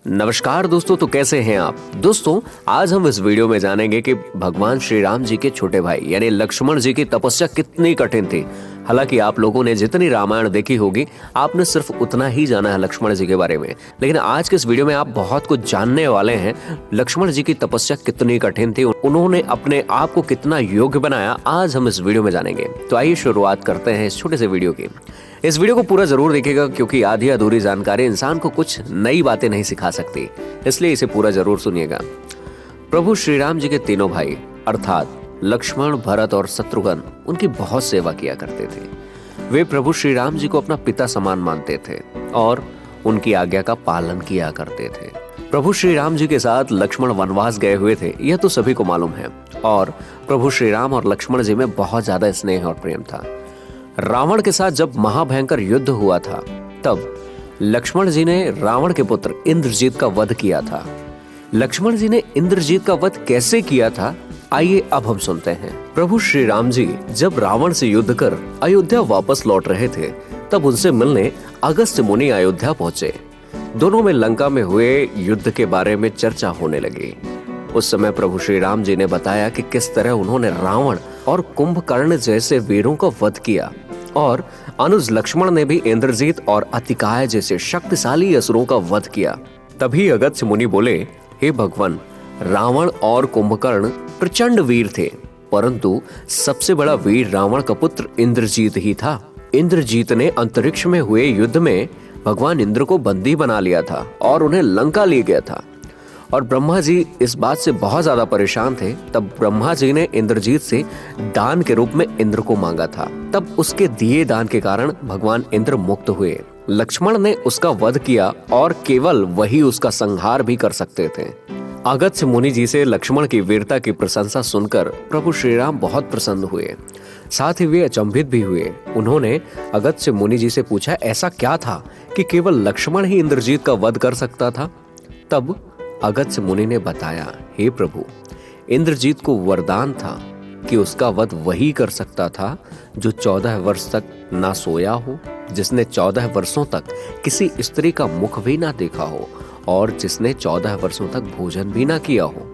नमस्कार दोस्तों, तो कैसे हैं आप दोस्तों। आज हम इस वीडियो में जानेंगे कि भगवान श्री राम जी के छोटे भाई यानी लक्ष्मण जी की तपस्या कितनी कठिन थी। हालांकि आप लोगों ने जितनी रामायण देखी होगी, आपने सिर्फ उतना ही जाना है लक्ष्मण जी के बारे में। लेकिन आज के इस वीडियो में आप बहुत कुछ जानने वाले हैं। लक्ष्मण जी की तपस्या कितनी कठिन थी, उन्होंने अपने आप को कितना योग्य बनाया, आज हम इस वीडियो में जानेंगे। तो आइए शुरुआत करते हैं इस छोटे से वीडियो की। इस वीडियो को पूरा जरूर देखिएगा, क्योंकि आधी अधूरी जानकारी इंसान को कुछ नई बातें नहीं सिखा सकती, इसलिए इसे पूरा जरूर सुनिएगा। प्रभु श्री राम जी के तीनों भाई अर्थात लक्ष्मण, भरत और शत्रुघ्न उनकी बहुत सेवा किया करते थे। वे प्रभु श्री राम जी को अपना पिता समान मानते थे और उनकी आज्ञा का पालन किया करते थे। प्रभु श्री राम जी के साथ लक्ष्मण वनवास गए हुए थे, यह तो सभी को मालूम है। और प्रभु श्री राम और लक्ष्मण जी में बहुत ज्यादा स्नेह और प्रेम था। रावण के साथ जब महाभयंकर युद्ध हुआ था, तब लक्ष्मण जी ने रावण के पुत्र इंद्रजीत का वध किया था। लक्ष्मण जी ने इंद्रजीत का वध कैसे किया था, आइए अब हम सुनते हैं। प्रभु श्री राम जी जब रावण से युद्ध कर अयोध्या वापस लौट रहे थे, तब उनसे मिलने अगस्त्य मुनि अयोध्या पहुंचे। दोनों में लंका में हुए युद्ध के बारे में चर्चा होने लगी। उस समय प्रभु श्री राम जी ने बताया कि किस तरह उन्होंने रावण और कुंभकर्ण जैसे वीरों का वध किया, और अनुज लक्ष्मण ने भी इंद्रजीत और अतिकाय जैसे शक्तिशाली असुरों का वध किया। तभी अगस्त्य मुनि बोले, हे भगवान, रावण और कुंभकर्ण प्रचंड वीर थे, परंतु सबसे बड़ा वीर रावण का पुत्र इंद्रजीत ही था। इंद्रजीत ने अंतरिक्ष में हुए युद्ध में भगवान इंद्र को बंदी बना लिया था और उन्हें लंका ले गया था। और ब्रह्मा जी इस बात से बहुत ज्यादा परेशान थे। तब ब्रह्मा जी ने इंद्रजीत से दान के रूप में इंद्र को मांगा था। तब उसके दिए दान के कारण भगवान इंद्र मुक्त हुए। लक्ष्मण ने उसका वध किया और केवल वही उसका संहार भी कर सकते थे। अगस्त्य मुनि जी से लक्ष्मण की वीरता की प्रशंसा सुनकर प्रभु श्री राम बहुत प्रसन्न हुए, साथ ही वे अचंभित भी हुए। उन्होंने अगस्त्य मुनि जी से पूछा, ऐसा क्या था कि केवल लक्ष्मण ही इंद्रजीत का वध कर सकता था। तब अगस्त्य मुनि ने बताया, हे प्रभु, इंद्रजीत को वरदान था कि उसका वध वही कर सकता था जो 14 वर्ष तक ना सोया हो, जिसने 14 वर्षों तक किसी स्त्री का मुख भी ना देखा हो और जिसने 14 वर्षों तक भोजन भी ना किया हो।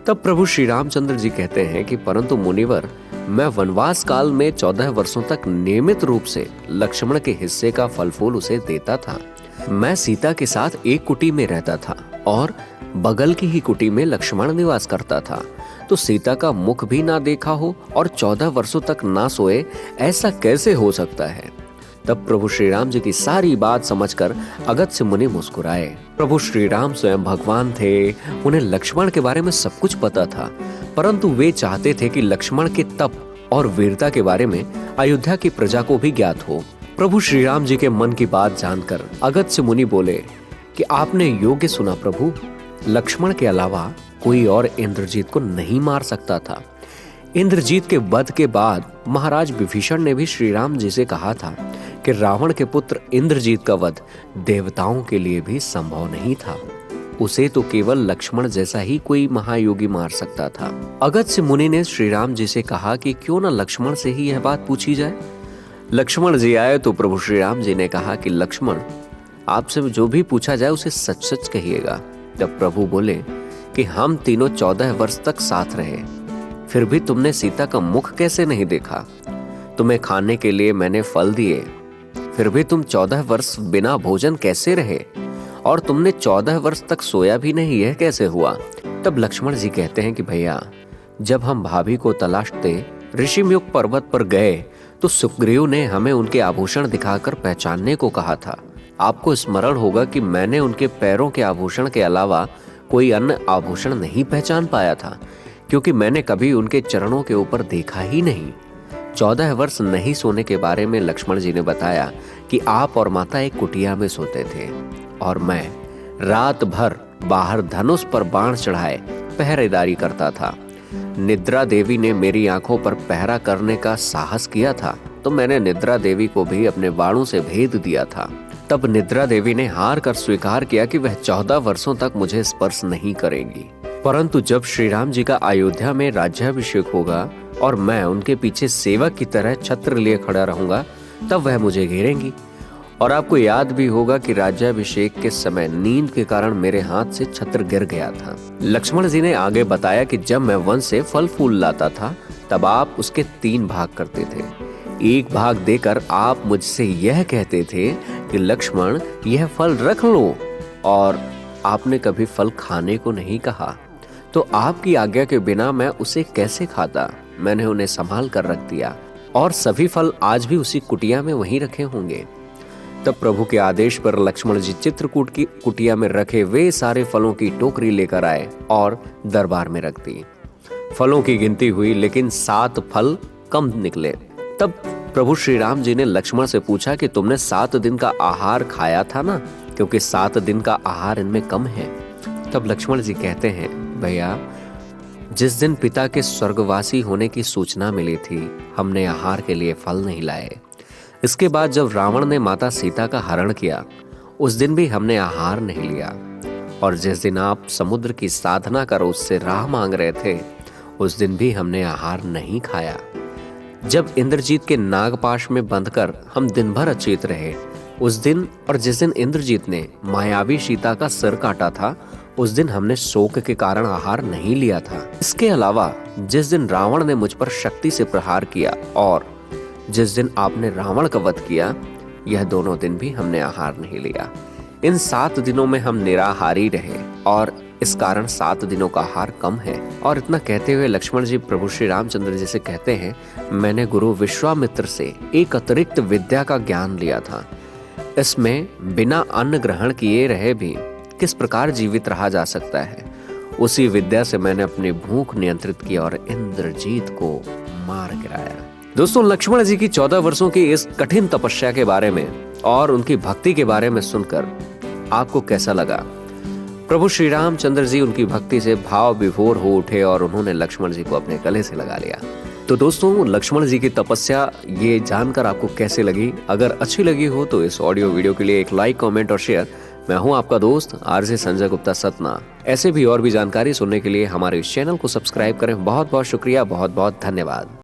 तब प्रभु श्री रामचंद्र जी कहते हैं कि परंतु मुनिवर, मैं वनवास काल में 14 वर्षों तक नियमित रूप से लक्ष्मण के हिस्से का फल फूल उसे देता था। मैं सीता के साथ एक कुटी में रहता था और बगल की ही कुटी में लक्ष्मण निवास करता था, तो सीता का मुख भी ना देखा हो और 14 वर्षों तक ना सोए, ऐसा कैसे हो सकता है। तब प्रभु श्री राम जी की सारी बात समझकर अगस्त्य मुनि मुस्कुराए। प्रभु श्री राम स्वयं भगवान थे, उन्हें लक्ष्मण के बारे में सब कुछ पता था, परंतु वे चाहते थे कि लक्ष्मण के तप और वीरता के बारे में अयोध्या की प्रजा को भी ज्ञात हो। प्रभु श्री राम जी के मन की बात जानकर अगस्त्य मुनि बोले कि आपने योग्य सुना प्रभु, लक्ष्मण के अलावा कोई और इंद्रजीत को नहीं मार सकता था। इंद्रजीत के वध के बाद महाराज विभीषण ने भी श्री राम जी से कहा था कि रावण के पुत्र इंद्रजीत का वध देवताओं के लिए भी संभव नहीं था, उसे तो केवल लक्ष्मण जैसा ही कोई महायोगी मार सकता था। अगस्त्य मुनि ने श्री राम जी से कहा कि क्यों न लक्ष्मण से ही यह बात पूछी जाए। लक्ष्मण जी आए तो प्रभु श्री राम जी ने कहा कि लक्ष्मण, आपसे जो भी पूछा जाए उसे सच सच कहिएगा। तब प्रभु बोले कि हम तीनों 14 वर्ष तक साथ रहे, फिर भी तुमने सीता का मुख कैसे नहीं देखा। तुम्हें खाने के लिए मैंने फल दिए, फिर भी तुम 14 वर्ष बिना भोजन कैसे रहे, और तुमने 14 वर्ष तक सोया भी नहीं, यह कैसे हुआ। तब लक्ष्मण जी कहते हैं कि भैया, जब हम भाभी को तलाशते ऋषिमुख पर्वत पर गए तो सुग्रीव ने हमें उनके आभूषण दिखाकर पहचानने को कहा था। आपको स्मरण होगा कि मैंने उनके पैरों के आभूषण के अलावा कोई अन्य आभूषण नहीं पहचान पाया था, क्योंकि मैंने कभी उनके चरणों के ऊपर देखा ही नहीं। 14 वर्ष नहीं सोने के बारे में लक्ष्मण जी ने बताया कि आप और माता एक कुटिया में सोते थे और मैं रात भर बाहर धनुष पर बाण चढ़ाए पहरेदारी करता था। निद्रा देवी ने मेरी आंखों पर पहरा करने का साहस किया था, तो मैंने निद्रा देवी को भी अपने बाणों से भेद दिया था। तब निद्रा देवी ने हार कर स्वीकार किया कि वह 14 वर्षों तक मुझे स्पर्श नहीं करेंगी, परंतु जब श्री राम जी का अयोध्या में राज्याभिषेक होगा और मैं उनके पीछे सेवक की तरह छत्र लिए खड़ा रहूंगा, तब वह मुझे घेरेंगी और आपको याद भी होगा कि राज्याभिषेक के समय नींद के कारण मेरे हाथ से छत्र गिर गया था। लक्ष्मण जी ने आगे बताया कि जब मैं वन से फल फूल लाता था तब आप उसके 3 भाग करते थे। एक भाग देकर आप मुझसे यह कहते थे कि लक्ष्मण यह फल रख लो, और आपने कभी फल खाने को नहीं कहा। तो आपकी आज्ञा के बिना मैं उसे कैसे खाता? मैंने उन्हें संभाल कर रख दिया और सभी फल आज भी उसी कुटिया में वहीं रखे होंगे। तब प्रभु के आदेश पर लक्ष्मण जी चित्रकूट की कुटिया में रखे वे सारे फलों की टोकरी लेकर आए और दरबार में रख दी। फलों की गिनती हुई लेकिन 7 फल कम निकले। तब प्रभु श्री राम जी ने लक्ष्मण से पूछा कि तुमने 7 दिन का आहार खाया था ना, क्योंकि 7 दिन का आहार इनमें कम है। तब लक्ष्मण जी कहते हैं, भैया जिस दिन पिता के स्वर्गवासी होने की सूचना मिली थी हमने आहार के लिए फल नहीं लाए। इसके बाद जब रावण ने माता सीता का हरण किया उस दिन भी हमने आहार नहीं लिया। और जिस दिन आप समुद्र की साधना कर उससे राह मांग रहे थे उस दिन भी हमने आहार नहीं खाया। जब इंद्रजीत के नागपाश में बंधकर हम दिन भर अचेत रहे उस दिन, और जिस दिन इंद्रजीत ने मायावी सीता का सिर काटा था उस दिन हमने शोक के कारण आहार नहीं लिया था। इसके अलावा जिस दिन रावण ने मुझ पर शक्ति से प्रहार किया और जिस दिन आपने रावण का वध किया, यह दोनों दिन भी हमने आहार नहीं लिया। इन 7 दिनों में हम निराहारी रहे और इस कारण 7 दिनों का आहार कम है। और इतना कहते हुए लक्ष्मण जी प्रभु श्री रामचंद्र जी से कहते हैं, मैंने गुरु विश्वामित्र से एक अतिरिक्त विद्या का ज्ञान लिया था। इसमें बिना अन्न ग्रहण किए रहे भी किस प्रकार जीवित रहा जा सकता है, उसी विद्या से मैंने अपनी भूख नियंत्रित की और इंद्रजीत को मार गिराया। दोस्तों, लक्ष्मण जी की 14 वर्षों की इस कठिन तपस्या के बारे में और उनकी भक्ति के बारे में सुनकर आपको कैसा लगा? प्रभु श्री रामचंद्र जी उनकी भक्ति से भाव विभोर हो उठे और उन्होंने लक्ष्मण जी को अपने गले से लगा लिया। तो दोस्तों, लक्ष्मण जी की तपस्या ये जानकर आपको कैसे लगी? अगर अच्छी लगी हो तो इस ऑडियो वीडियो के लिए एक लाइक, कमेंट और शेयर। मैं हूं आपका दोस्त आरजे संजय गुप्ता सतना। ऐसे भी और भी जानकारी सुनने के लिए हमारे इस चैनल को सब्सक्राइब करें। बहुत बहुत शुक्रिया, बहुत बहुत धन्यवाद।